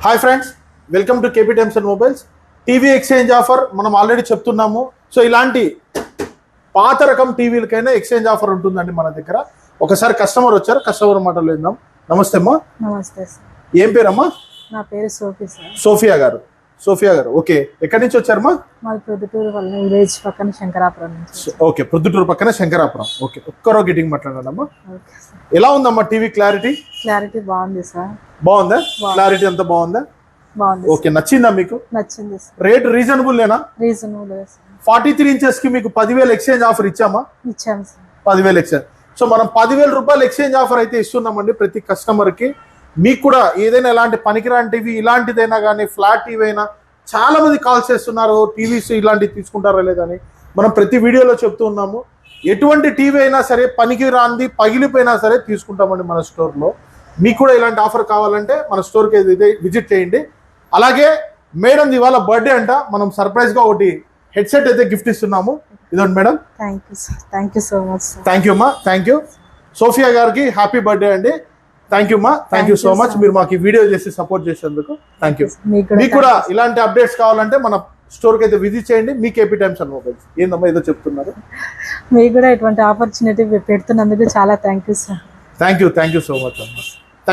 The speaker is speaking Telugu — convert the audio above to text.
Hi friends, welcome to KP times and mobiles. TV exchange offer మనం ఆల్రెడీ చెప్తున్నాము. సో ఇలాంటి పాత రకం టీవీలకైనా ఎక్స్చేంజ్ ఆఫర్ ఉంటుందండి మన దగ్గర. ఒకసారి కస్టమర్ వచ్చారు, కస్టమర్ మాటలు విందాం. నమస్తే అమ్మా. నమస్తే సార్. ఏం పేరమ్మా? నా పేరు సోఫీ సార్. సోఫియా గారు. సోఫియా గారు, ఓకే. ఎక్కడి నుంచి వచ్చారమ్మా? మాది ప్రొద్దుటూరు విలేజ్ పక్కన శంకరాపురం నుంచి. ఓకే, ప్రొద్దుటూరు పక్కన శంకరాపురం. ఓకే, ఒక్కరో గిటింగ్ మాట్లాడాలమ్మా. Okay sir. ఎలా ఉందమ్మా టీవీ క్లారిటీ? క్లారిటీ బాగుంది సార్. బాగుందా? క్లారిటీ అంతా బాగుందా? బాగుంది. ఓకే, నచ్చిందా మీకు? నచ్చింది సార్. రేట్ రీజనబుల్ లేనా? Reasonable sir. 43 ఇంచెస్ కి మీకు 10,000 ఎక్స్చేంజ్ ఆఫర్ ఇచ్చామా? ఇచ్చాము సార్. 10,000 ఎక్స్చేంజ్. సో మనం 10,000 రూపాయలు ఎక్స్చేంజ్ ఆఫర్ అయితే ఇస్తున్నామండి ప్రతి కస్టమర్ కి. మీకు కూడా ఏదైనా ఎలాంటి పనికిరాని టీవీ ఇలాంటిదైనా కానీ, ఫ్లాట్ టీవీ అయినా, చాలా మంది కాల్స్ చేస్తున్నారు టీవీస్ ఇలాంటివి తీసుకుంటారా లేదని. మనం ప్రతి వీడియోలో చెప్తూ ఉన్నాము, ఎటువంటి టీవీ అయినా సరే పనికి రాంది పగిలిపోయినా సరే తీసుకుంటామండి మన స్టోర్లో. మీకు కూడా ఇలాంటి ఆఫర్ కావాలంటే మన స్టోర్కి అయితే విజిట్ చేయండి. అలాగే మేడం ఇవాళ బర్త్డే అంట, మనం సర్ప్రైజ్గా ఒకటి హెడ్సెట్ అయితే గిఫ్ట్ ఇస్తున్నాము. ఇదండి madam. Thank you sir. Thank you so much sir. Thank you అమ్మా. Thank you. సోఫియా గారికి హ్యాపీ బర్త్డే అండి. థ్యాంక్ యూ అమ్మా. Thank you so much. మీరు మాకు ఈ వీడియో చేసి సపోర్ట్ చేసేందుకు థ్యాంక్ యూ. మీకు కూడా ఇలాంటి అప్డేట్స్ కావాలంటే మన స్టోర్కి అయితే విజిట్ చేయండి. మీ కేపీ టైమ్స్ అండ్ మొబైల్స్. ఏందమ్మా ఏదో చెప్తున్నారు? మీకు కూడా ఇటువంటి ఆపర్చునిటీ పెడుతున్నందుకు చాలా thank you sir. Thank you so much అమ్మా.